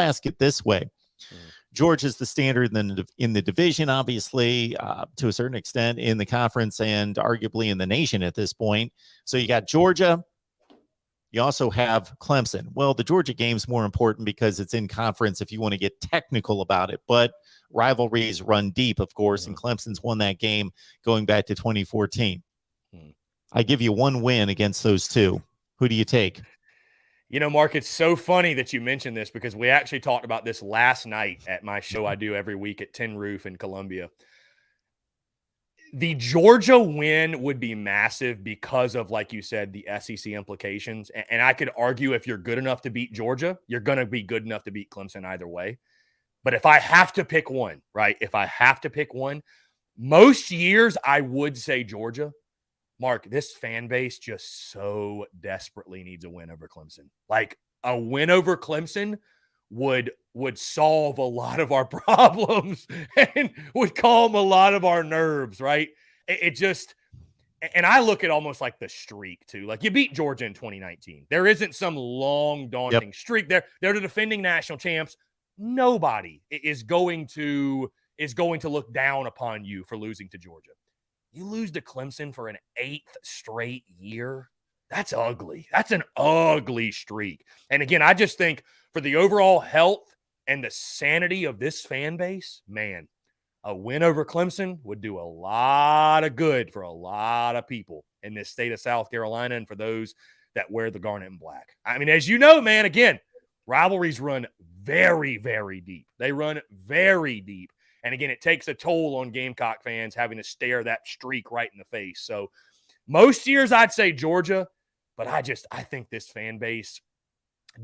ask it this way. Georgia's the standard in the division, obviously, to a certain extent in the conference and arguably in the nation at this point. So you got Georgia. You also have Clemson. Well, the Georgia game's more important because it's in conference if you want to get technical about it. But rivalries run deep, of course, and Clemson's won that game going back to 2014. I give you one win against those two. Who do you take? You know, Mark, it's so funny that you mentioned this because we actually talked about this last night at my show I do every week at Tin Roof in Columbia. The Georgia win would be massive because of, like you said, the SEC implications. And I could argue if you're good enough to beat Georgia, you're going to be good enough to beat Clemson either way. But if I have to pick one, right, most years I would say Georgia. Mark, this fan base just so desperately needs a win over Clemson. Like, a win over Clemson would solve a lot of our problems and would calm a lot of our nerves, right? It just – and I look at almost like the streak, too. Like, you beat Georgia in 2019. There isn't some long, daunting streak. They're the defending national champs. Nobody is going to look down upon you for losing to Georgia. You lose to Clemson for an 8th straight year. That's ugly. That's an ugly streak. And again, I just think for the overall health and the sanity of this fan base, man, a win over Clemson would do a lot of good for a lot of people in this state of South Carolina and for those that wear the garnet and black. I mean, as you know, man, again, rivalries run very, very deep. They run very deep. And again, it takes a toll on Gamecock fans having to stare that streak right in the face. So most years I'd say Georgia, but I think this fan base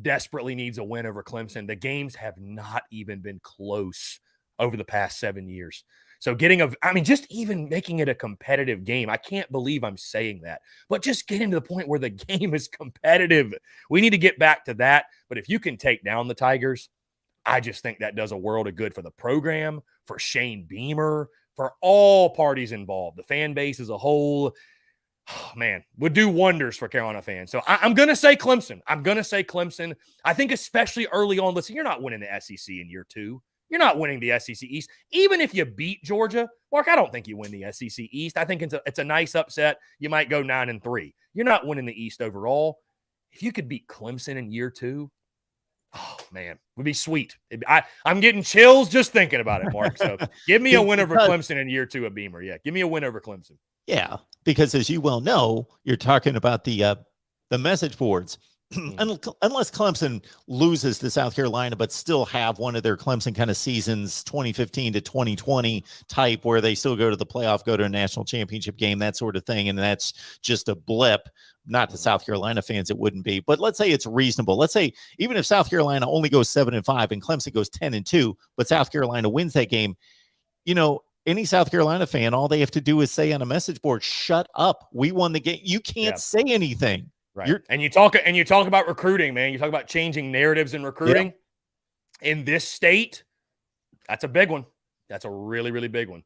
desperately needs a win over Clemson. The games have not even been close over the past 7 years. So just even making it a competitive game, I can't believe I'm saying that, but just getting to the point where the game is competitive. We need to get back to that. But if you can take down the Tigers, I just think that does a world of good for the program, for Shane Beamer, for all parties involved. The fan base as a whole, would do wonders for Carolina fans. So I'm going to say Clemson. I think especially early on, listen, you're not winning the SEC in year 2. You're not winning the SEC East. Even if you beat Georgia, Mark, I don't think you win the SEC East. I think it's a nice upset. You might go 9-3. You're not winning the East overall. If you could beat Clemson in year 2, oh, man, would be sweet. I'm getting chills just thinking about it, Mark. So give me a win over Clemson in year 2 of Beamer. Yeah, give me a win over Clemson. Yeah, because as you well know, you're talking about the message boards. Unless Clemson loses to South Carolina, but still have one of their Clemson kind of seasons, 2015 to 2020 type, where they still go to the playoff, go to a national championship game, that sort of thing. And that's just a blip. Not to South Carolina fans, it wouldn't be. But let's say it's reasonable. Let's say even if South Carolina only goes 7-5 and Clemson goes 10-2, but South Carolina wins that game, any South Carolina fan, all they have to do is say on a message board, "Shut up, we won the game." You can't say anything. Right. And you talk about recruiting, man. You talk about changing narratives in recruiting. In this state, that's a big one. That's a really, really big one.